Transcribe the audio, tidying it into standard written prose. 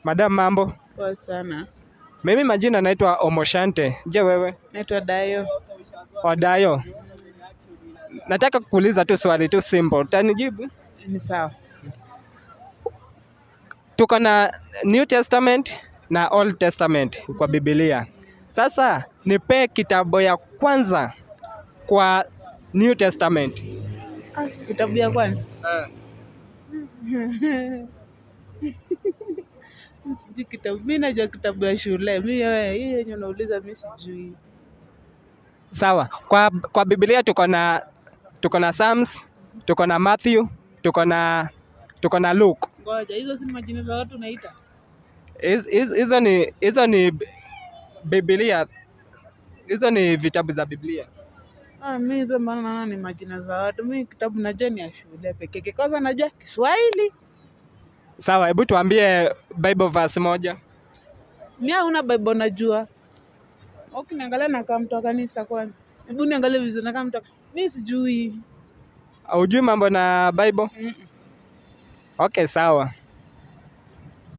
Madam, mambo? Poa sana. Mimi majina naitwa Omoshante. Je, wewe? Naitwa Dayo. Dayo. Nataka kuuliza tu swali tu simple. Utanijibu? Ni sawa. Tuko na New Testament na Old Testament kwa Biblia. Sasa nipe kitabu ya kwanza kwa New Testament. Kitabu ya kwanza. Sijui kitabu. Mimi najua kitabu ya shule. Mimi hiyo yenye unauliza mimi sijui. Sawa. Kwa Biblia tuko na Psalms, tuko na Matthew, tuko na Luke. Ngoja, hizo si majina za watu naita. Hizo ni Biblia. Hizo ni vitabu za Biblia. Mimi hizo maana naona ni majina za watu. Mimi kitabu najua ni ya shule pekee yake. Kwanza najua Kiswahili. Sawa, hebu tuambie Bible verse moja. Mimi hauna Bible najua. Ukiniangalia na kama mtu wa kanisa kwanza. Hebu niangalie vizuri na kama mtu. Mimi sijui. Hujui mambo na Bible? Okay, sawa.